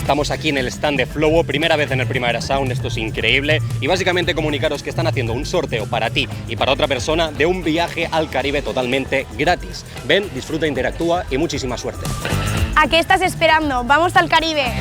Estamos aquí en el stand de Flowo, primera vez en el Primavera Sound, esto es increíble. Y básicamente comunicaros que están haciendo un sorteo para ti y para otra persona de un viaje al Caribe totalmente gratis. Ven, disfruta, interactúa y muchísima suerte. ¿A qué estás esperando? ¡Vamos al Caribe!